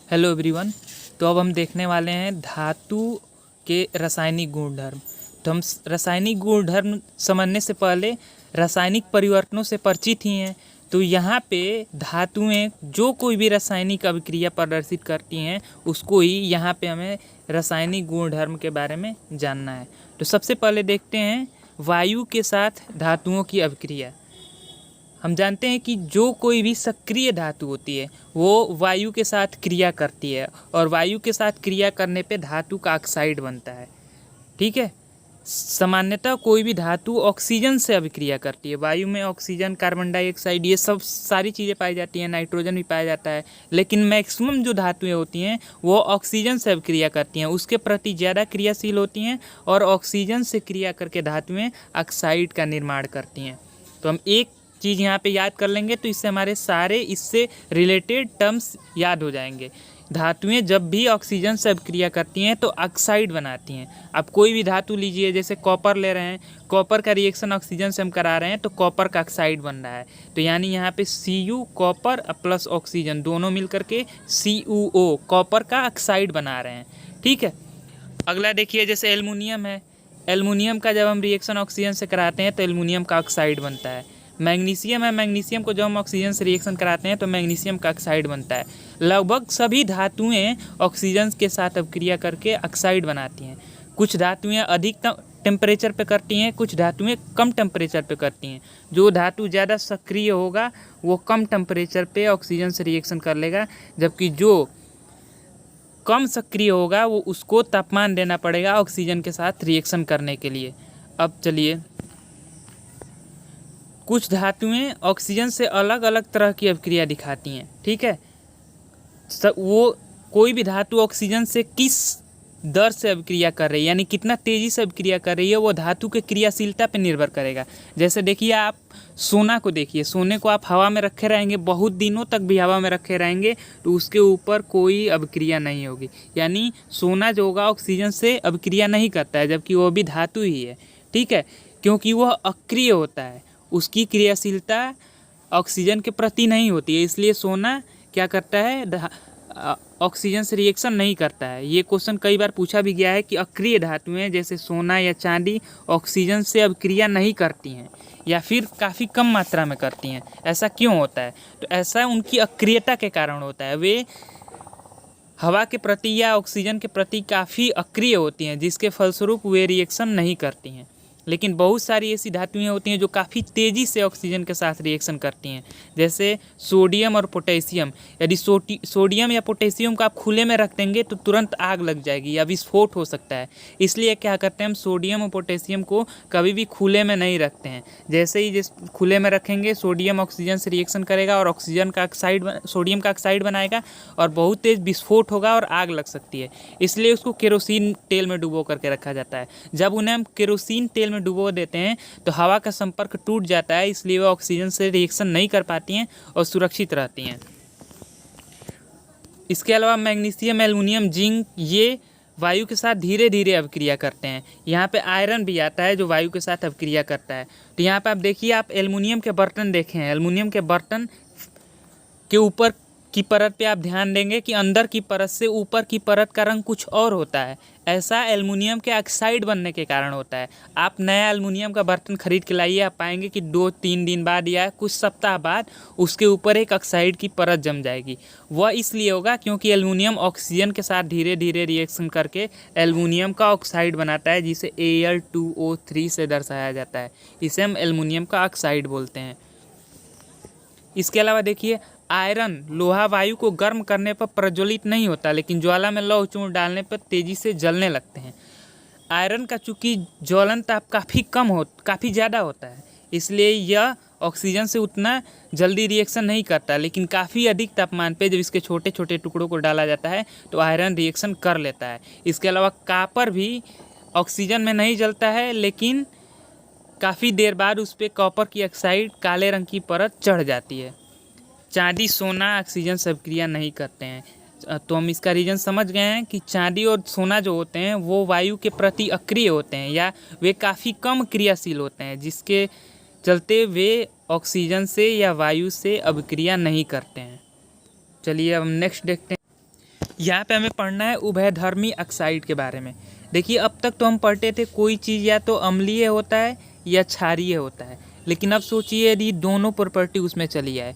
Hello everyone. तो अब हम देखने वाले हैं धातु के रासायनिक गुणधर्म। तो हम रासायनिक गुणधर्म समझने से पहले रासायनिक परिवर्तनों से परिचित ही हैं। तो यहाँ पे धातुएं जो कोई भी रासायनिक अभिक्रिया प्रदर्शित करती हैं उसको ही यहाँ पे हमें रासायनिक गुणधर्म के बारे में जानना है। तो सबसे पहले देखते हैं वायु के साथ धातुओं की अभिक्रिया। हम जानते हैं कि जो कोई भी सक्रिय धातु होती है वो वायु के साथ क्रिया करती है और वायु के साथ क्रिया करने पे धातु का ऑक्साइड बनता है। ठीक है। सामान्यतः कोई भी धातु ऑक्सीजन से अभिक्रिया करती है। वायु में ऑक्सीजन, कार्बन डाइऑक्साइड, ये सब सारी चीज़ें पाई जाती हैं, नाइट्रोजन भी पाया जाता है। लेकिन मैक्सिमम जो धातुएं होती हैं वो ऑक्सीजन से अभिक्रिया करती हैं, उसके प्रति ज़्यादा क्रियाशील होती हैं और ऑक्सीजन से क्रिया करके धातुएं ऑक्साइड का निर्माण करती हैं। तो हम एक चीज़ यहाँ पे याद कर लेंगे तो इससे हमारे सारे इससे रिलेटेड टर्म्स याद हो जाएंगे। धातुएं जब भी ऑक्सीजन से अभिक्रिया करती हैं तो ऑक्साइड बनाती हैं। अब कोई भी धातु लीजिए, जैसे कॉपर ले रहे हैं, कॉपर का रिएक्शन ऑक्सीजन से हम करा रहे हैं तो कॉपर का ऑक्साइड बन रहा है। तो यानी यहाँ पे Cu कॉपर प्लस ऑक्सीजन दोनों मिल करके CuO कॉपर का ऑक्साइड बना रहे हैं। ठीक है। अगला देखिए, जैसे एल्युमिनियम है, एल्युमिनियम का जब हम रिएक्शन ऑक्सीजन से कराते हैं तो एल्युमिनियम का ऑक्साइड बनता है। मैग्नीशियम है, मैग्नीशियम को जब हम ऑक्सीजन से रिएक्शन कराते हैं तो मैग्नीशियम का ऑक्साइड बनता है। लगभग सभी धातुएं ऑक्सीजन के साथ अभिक्रिया करके ऑक्साइड बनाती हैं। कुछ धातुएं अधिक टेम्परेचर पे करती हैं, कुछ धातुएं कम टेम्परेचर पे करती हैं। जो धातु ज़्यादा सक्रिय होगा वो कम टेम्परेचर पे ऑक्सीजन से रिएक्शन कर लेगा, जबकि जो कम सक्रिय होगा वो उसको तापमान देना पड़ेगा ऑक्सीजन के साथ रिएक्शन करने के लिए। अब चलिए, कुछ धातुएं ऑक्सीजन से अलग अलग तरह की अभिक्रिया दिखाती हैं। ठीक है। वो कोई भी धातु ऑक्सीजन से किस दर से अभिक्रिया कर रही है, यानी कितना तेज़ी से अभिक्रिया कर रही है, वो धातु के क्रियाशीलता पर निर्भर करेगा। जैसे देखिए, आप सोना को देखिए, सोने को आप हवा में रखे रहेंगे, बहुत दिनों तक भी हवा में रखे रहेंगे तो उसके ऊपर कोई अभिक्रिया नहीं होगी। यानी सोना जो होगा ऑक्सीजन से अभिक्रिया नहीं करता है, जबकि वो भी धातु ही है। ठीक है। क्योंकि वह अक्रिय होता है, उसकी क्रियाशीलता ऑक्सीजन के प्रति नहीं होती है, इसलिए सोना क्या करता है, ऑक्सीजन से रिएक्शन नहीं करता है। ये क्वेश्चन कई बार पूछा भी गया है कि अक्रिय धातुएं जैसे सोना या चांदी ऑक्सीजन से अभिक्रिया नहीं करती हैं या फिर काफ़ी कम मात्रा में करती हैं। ऐसा क्यों होता है? तो ऐसा उनकी अक्रियता के कारण होता है। वे हवा के प्रति या ऑक्सीजन के प्रति काफ़ी अक्रिय होती हैं, जिसके फलस्वरूप वे रिएक्शन नहीं करती हैं। लेकिन बहुत सारी ऐसी धातुएं होती हैं जो काफ़ी तेज़ी से ऑक्सीजन के साथ रिएक्शन करती हैं, जैसे सोडियम और पोटेशियम। यदि सोडियम या पोटेशियम को आप खुले में रख देंगे तो तुरंत आग लग जाएगी या विस्फोट हो सकता है। इसलिए क्या करते हैं, हम सोडियम और पोटेशियम को कभी भी खुले में नहीं रखते हैं। जैसे ही जिस खुले में रखेंगे, सोडियम ऑक्सीजन से रिएक्शन करेगा और ऑक्सीजन का ऑक्साइड सोडियम का ऑक्साइड बनाएगा और बहुत तेज़ विस्फोट होगा और आग लग सकती है। इसलिए उसको केरोसिन तेल में डुबो करके रखा जाता है। जब उन्हें हम केरोसिन तेल में डुबो देते हैं तो हवा का संपर्क टूट जाता है, इसलिए वो ऑक्सीजन से रिएक्शन नहीं कर पाती हैं और सुरक्षित रहती हैं। इसके अलावा मैग्नीशियम, एल्युमिनियम, जिंक ये वायु के साथ धीरे धीरे अभिक्रिया करते हैं। यहाँ पे आयरन भी आता है जो वायु के साथ अभिक्रिया करता है। तो यहाँ पे आप देखिए, आप एल्युमिनियम के बर्तन देखें, एल्युमिनियम के बर्तन के ऊपर की परत पे आप ध्यान देंगे कि अंदर की परत से ऊपर की परत का रंग कुछ और होता है। ऐसा एल्युमिनियम के ऑक्साइड बनने के कारण होता है। आप नया एल्युमिनियम का बर्तन खरीद के लाइए, आप पाएंगे कि 2-3 दिन बाद या कुछ सप्ताह बाद उसके ऊपर एक ऑक्साइड की परत जम जाएगी। वह इसलिए होगा क्योंकि एल्युमिनियम ऑक्सीजन के साथ धीरे धीरे रिएक्शन करके एल्युमिनियम का ऑक्साइड बनाता है, जिसे Al2O3 से दर्शाया जाता है। इसे हम एल्युमिनियम का ऑक्साइड बोलते हैं। इसके अलावा देखिए, आयरन लोहा वायु को गर्म करने पर प्रज्वलित नहीं होता, लेकिन ज्वाला में लौह चूर्ण डालने पर तेज़ी से जलने लगते हैं। आयरन का चूँकि ज्वलन ताप काफ़ी ज़्यादा होता है, इसलिए यह ऑक्सीजन से उतना जल्दी रिएक्शन नहीं करता, लेकिन काफ़ी अधिक तापमान पे जब इसके छोटे छोटे टुकड़ों को डाला जाता है तो आयरन रिएक्शन कर लेता है। इसके अलावा कॉपर भी ऑक्सीजन में नहीं जलता है, लेकिन काफ़ी देर बाद उस पर कॉपर की ऑक्साइड काले रंग की परत चढ़ जाती है। चांदी, सोना ऑक्सीजन से अभिक्रिया नहीं करते हैं। तो हम इसका रीज़न समझ गए हैं कि चांदी और सोना जो होते हैं वो वायु के प्रति अक्रिय होते हैं या वे काफ़ी कम क्रियाशील होते हैं, जिसके चलते वे ऑक्सीजन से या वायु से अभिक्रिया नहीं करते हैं। चलिए अब हम नेक्स्ट देखते हैं। यहाँ पे हमें पढ़ना है उभयधर्मी ऑक्साइड के बारे में। देखिए अब तक तो हम पढ़ते थे कोई चीज़ या तो अम्लीय होता है या क्षारीय होता है, लेकिन अब सोचिए यदि दोनों प्रॉपर्टी उसमें चली जाए,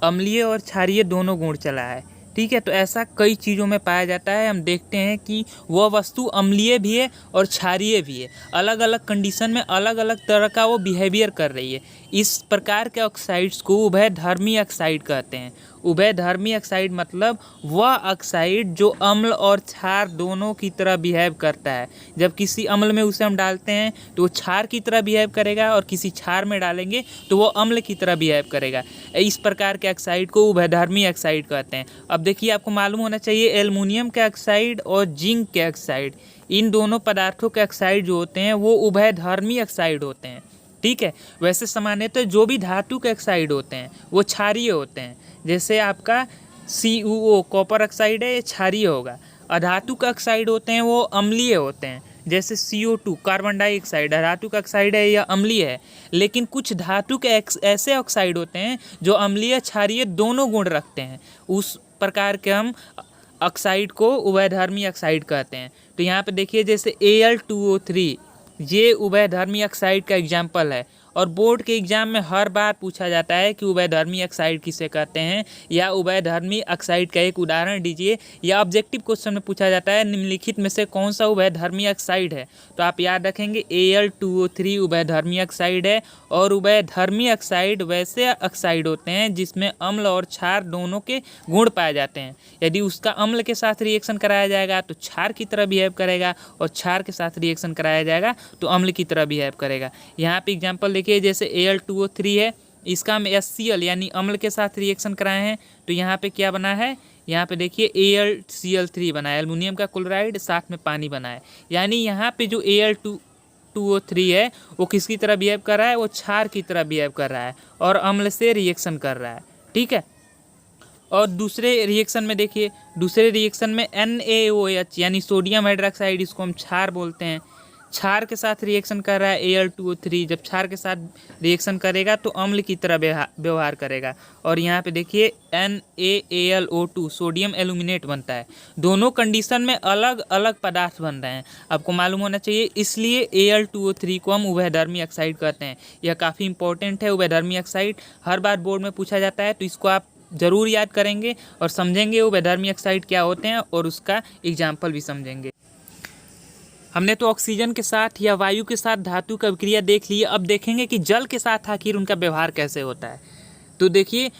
अम्लीय और क्षारीय दोनों गुण चला है, ठीक है। तो ऐसा कई चीज़ों में पाया जाता है। हम देखते हैं कि वह वस्तु अम्लीय भी है और क्षारीय भी है, अलग अलग कंडीशन में अलग अलग तरह का वो बिहेवियर कर रही है। इस प्रकार के ऑक्साइड्स को उभयधर्मी ऑक्साइड कहते हैं। उभयधर्मी ऑक्साइड मतलब वह ऑक्साइड जो अम्ल और क्षार दोनों की तरह बिहेव करता है। जब किसी अम्ल में उसे हम डालते हैं तो वो क्षार की तरह बिहेव करेगा, और किसी क्षार में डालेंगे तो वो अम्ल की तरह बिहेव करेगा। इस प्रकार के ऑक्साइड को उभयधर्मी ऑक्साइड कहते हैं। अब देखिए आपको मालूम होना चाहिए एल्युमिनियम के ऑक्साइड और जिंक के ऑक्साइड, इन दोनों पदार्थों के ऑक्साइड जो होते हैं वो उभयधर्मी ऑक्साइड होते हैं, ठीक है। वैसे सामान्यतः जो भी धातु के ऑक्साइड होते हैं वो क्षारीय होते हैं। जैसे आपका CuO कॉपर ऑक्साइड है, ये क्षारीय होगा। अधातु के ऑक्साइड होते हैं वो अम्लीय होते हैं। जैसे CO2 कार्बन डाइऑक्साइड धातु का ऑक्साइड है, यह अम्लीय है। लेकिन कुछ धातु के ऐसे ऑक्साइड होते हैं जो अम्लीय क्षारीय दोनों गुण रखते हैं, उस प्रकार के हम ऑक्साइड को उभयधर्मी ऑक्साइड कहते हैं। तो यहाँ पे देखिए जैसे Al2O3 ये उभयधर्मी ऑक्साइड का एग्जाम्पल है, और बोर्ड के एग्जाम में हर बार पूछा जाता है कि उभयधर्मी ऑक्साइड किसे कहते हैं, या उभयधर्मी ऑक्साइड का एक उदाहरण दीजिए, या ऑब्जेक्टिव क्वेश्चन में पूछा जाता है निम्नलिखित में से कौन सा उभयधर्मी ऑक्साइड है। तो आप याद रखेंगे Al2O3 उभयधर्मी ऑक्साइड है। और उभयधर्मी ऑक्साइड वैसे ऑक्साइड होते हैं जिसमें अम्ल और क्षार दोनों के गुण पाए जाते हैं। यदि उसका अम्ल के साथ रिएक्शन कराया जाएगा तो क्षार की तरह बिहेव करेगा, और क्षार के साथ रिएक्शन कराया जाएगा तो अम्ल की तरह बिहेव करेगा। यहाँ पे एग्जाम्पल देखिए जैसे Al2O3 है, इसका हम HCl यानी अम्ल के साथ रिएक्शन कराए हैं तो यहाँ पे क्या बना है, यहाँ पे देखिए AlCl3 बना है, एल्युमिनियम का क्लोराइड साथ में पानी बना है। यानी यहाँ पे जो Al2O3 है वो किसकी तरह बिहेव कर रहा है, वो क्षार की तरह बिहेव कर रहा है और अम्ल से रिएक्शन कर रहा है, ठीक है। और दूसरे रिएक्शन में देखिए, दूसरे रिएक्शन में NaOH यानी सोडियम हाइड्रोक्साइड, इसको हम क्षार बोलते हैं, क्षार के साथ रिएक्शन कर रहा है Al2O3। जब क्षार के साथ रिएक्शन करेगा तो अम्ल की तरह व्यवहार करेगा। और यहाँ पे देखिए NaAlO2 सोडियम एल्यूमिनेट बनता है। दोनों कंडीशन में अलग अलग पदार्थ बन रहे हैं, आपको मालूम होना चाहिए। इसलिए Al2O3 को हम उभयधर्मी ऑक्साइड कहते हैं। यह काफ़ी इंपॉर्टेंट है उभयधर्मी ऑक्साइड, हर बार बोर्ड में पूछा जाता है, तो इसको आप ज़रूर याद करेंगे और समझेंगे उभयधर्मी ऑक्साइड क्या होते हैं और उसका एग्जाम्पल भी समझेंगे। हमने तो ऑक्सीजन के साथ या वायु के साथ धातु का अभिक्रिया देख ली है। अब देखेंगे कि जल के साथ आखिर उनका व्यवहार कैसे होता है। तो देखिए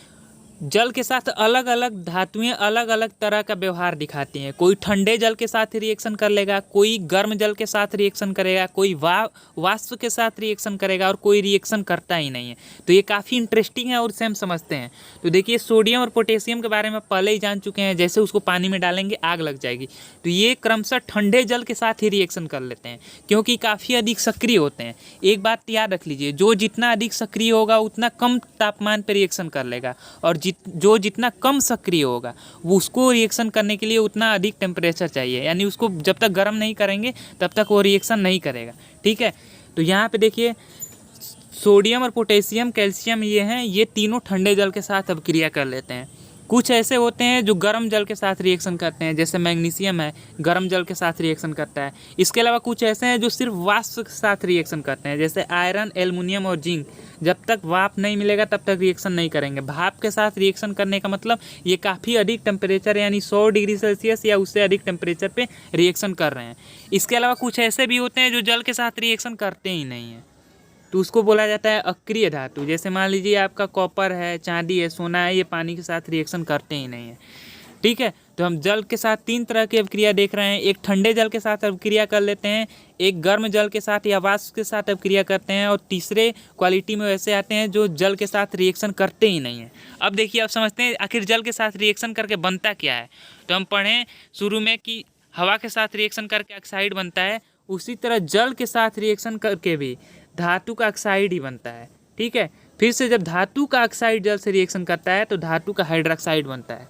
जल के साथ अलग अलग धातुएं अलग अलग तरह का व्यवहार दिखाती हैं। कोई ठंडे जल के साथ रिएक्शन कर लेगा, कोई गर्म जल के साथ रिएक्शन करेगा, कोई वाष्प के साथ रिएक्शन करेगा, और कोई रिएक्शन करता ही नहीं है। तो ये काफ़ी इंटरेस्टिंग है और इसे हम समझते हैं। तो देखिए सोडियम और पोटेशियम के बारे में पहले ही जान चुके हैं, जैसे उसको पानी में डालेंगे आग लग जाएगी। तो ये क्रमशः ठंडे जल के साथ ही रिएक्शन कर लेते हैं क्योंकि काफ़ी अधिक सक्रिय होते हैं। एक बात याद रख लीजिए, जो जितना अधिक सक्रिय होगा उतना कम तापमान पर रिएक्शन कर लेगा, और जो जितना कम सक्रिय होगा वो उसको रिएक्शन करने के लिए उतना अधिक टेम्परेचर चाहिए, यानी उसको जब तक गर्म नहीं करेंगे तब तक वो रिएक्शन नहीं करेगा, ठीक है। तो यहाँ पे देखिए सोडियम और पोटेशियम कैल्शियम ये हैं, ये तीनों ठंडे जल के साथ अभिक्रिया कर लेते हैं। कुछ ऐसे होते हैं जो गर्म जल के साथ रिएक्शन करते हैं, जैसे मैग्नीशियम है गर्म जल के साथ रिएक्शन करता है। इसके अलावा कुछ ऐसे हैं जो सिर्फ वाष्प के साथ रिएक्शन करते हैं, जैसे आयरन, एल्युमिनियम और जिंक। जब तक वाष्प नहीं मिलेगा तब तक रिएक्शन नहीं करेंगे। भाप के साथ रिएक्शन करने का मतलब ये काफ़ी अधिक टेम्परेचर यानी 100 डिग्री सेल्सियस या उससे अधिक टेम्परेचर पे रिएक्शन कर रहे हैं। इसके अलावा कुछ ऐसे भी होते हैं जो जल के साथ रिएक्शन करते ही नहीं हैं, तो उसको बोला जाता है अक्रिय धातु। जैसे मान लीजिए आपका कॉपर है, चांदी है, सोना है, ये पानी के साथ रिएक्शन करते ही नहीं है, ठीक है। तो हम जल के साथ तीन तरह की अभिक्रिया देख रहे हैं। एक ठंडे जल के साथ अभिक्रिया कर लेते हैं, एक गर्म जल के साथ या वाष्प के साथ अभिक्रिया करते हैं, और तीसरे क्वालिटी में वैसे आते हैं जो जल के साथ रिएक्शन करते ही नहीं है। अब देखिए आप समझते हैं आखिर जल के साथ रिएक्शन करके बनता क्या है। तो हम पढ़ें शुरू में कि हवा के साथ रिएक्शन करके ऑक्साइड बनता है, उसी तरह जल के साथ रिएक्शन करके भी धातु का ऑक्साइड ही बनता है, ठीक है। फिर से जब धातु का ऑक्साइड जल से रिएक्शन करता है तो धातु का हाइड्रोक्साइड बनता है।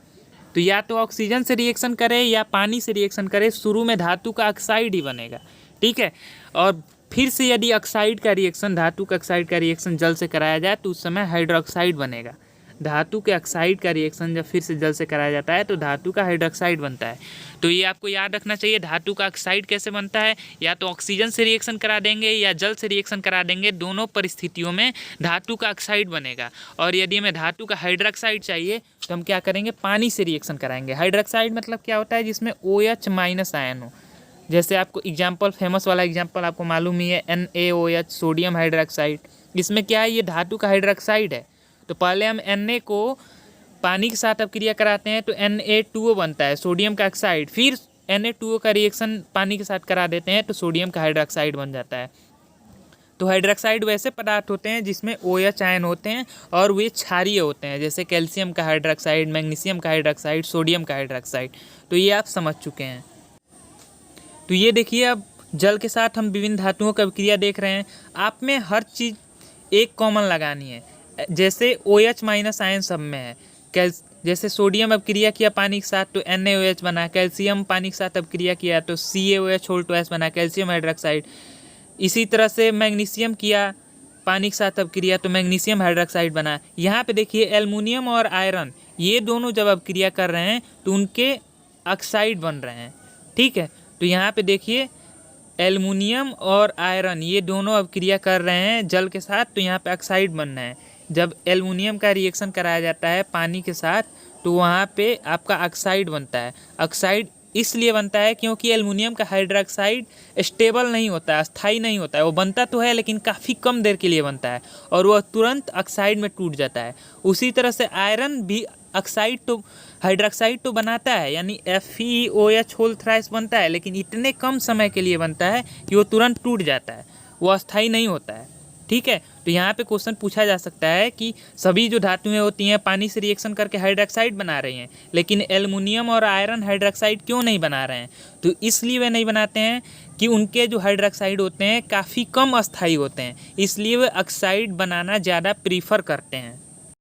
तो या तो ऑक्सीजन से रिएक्शन करे या पानी से रिएक्शन करे, शुरू में धातु का ऑक्साइड ही बनेगा, ठीक है। और फिर से यदि ऑक्साइड का रिएक्शन, धातु का ऑक्साइड का रिएक्शन जल से कराया जाए तो उस समय हाइड्रोक्साइड बनेगा। धातु के ऑक्साइड का रिएक्शन जब फिर से जल से कराया जाता है तो धातु का हाइड्रोक्साइड बनता है। तो ये आपको याद रखना चाहिए, धातु का ऑक्साइड कैसे बनता है, या तो ऑक्सीजन से रिएक्शन करा देंगे या जल से रिएक्शन करा देंगे, दोनों परिस्थितियों में धातु का ऑक्साइड बनेगा। और यदि हमें धातु का हाइड्रोक्साइड चाहिए तो हम क्या करेंगे, पानी से रिएक्शन कराएंगे। हाइड्रोक्साइड मतलब क्या होता है, जिसमें OH माइनस आयन हो। जैसे आपको एग्जाम्पल, फेमस वाला एग्जाम्पल आपको मालूम ही है, NaOH सोडियम हाइड्रोक्साइड। इसमें क्या है, ये धातु का हाइड्रोक्साइड है। तो पहले हम Na को पानी के साथ अब क्रिया कराते हैं तो Na2O बनता है, सोडियम का ऑक्साइड। फिर Na2O का रिएक्शन पानी के साथ करा देते हैं तो सोडियम का हाइड्रोक्साइड बन जाता है। तो हाइड्रोक्साइड वैसे पदार्थ होते हैं जिसमें OH आयन होते हैं और वे क्षारीय होते हैं, जैसे कैल्शियम का हाइड्रोक्साइड, मैग्नीशियम का हाइड्रोक्साइड, सोडियम का हाइड्रोक्साइड। तो ये आप समझ चुके हैं। तो ये देखिए, अब जल के साथ हम विभिन्न धातुओं का क्रिया देख रहे हैं। आप में हर चीज़ एक कॉमन लगानी है। जैसे OH माइनस आयन सब में है। जैसे सोडियम अब क्रिया किया पानी के साथ तो NaOH बना, कैल्शियम पानी के साथ अब क्रिया किया तो CaOH बना, कैल्शियम हाइड्रोक्साइड। इसी तरह से मैग्नीशियम किया पानी के साथ अब क्रिया तो मैग्नीशियम हाइड्रोक्साइड बना। यहाँ पे देखिए एल्युमिनियम और आयरन, ये दोनों जब अब क्रिया कर रहे हैं तो उनके ऑक्साइड बन रहे हैं। ठीक है, तो यहाँ पे देखिए एल्युमिनियम और आयरन ये दोनों अब क्रिया कर रहे हैं जल के साथ, तो यहाँ पे ऑक्साइड बन रहे हैं। जब एल्युमिनियम का रिएक्शन कराया जाता है पानी के साथ तो वहाँ पे आपका ऑक्साइड बनता है। ऑक्साइड इसलिए बनता है क्योंकि एल्युमिनियम का हाइड्रोक्साइड स्टेबल नहीं होता है, अस्थायी नहीं होता है। वो बनता तो है लेकिन काफ़ी कम देर के लिए बनता है और वह तुरंत ऑक्साइड में टूट जाता है। उसी तरह से आयरन भी ऑक्साइड तो हाइड्रोक्साइड तो बनाता है, यानी FeOH होल थ्राइस बनता है, लेकिन इतने कम समय के लिए बनता है कि वो तुरंत टूट जाता है, वो अस्थायी नहीं होता है। ठीक है, तो यहाँ पे क्वेश्चन पूछा जा सकता है कि सभी जो धातुएं होती हैं पानी से रिएक्शन करके हाइड्रोक्साइड बना रही हैं, लेकिन एल्युमिनियम और आयरन हाइड्रोक्साइड क्यों नहीं बना रहे हैं? तो इसलिए वे नहीं बनाते हैं कि उनके जो हाइड्रोक्साइड होते हैं काफ़ी कम अस्थायी होते हैं, इसलिए वे ऑक्साइड बनाना ज़्यादा प्रीफर करते हैं।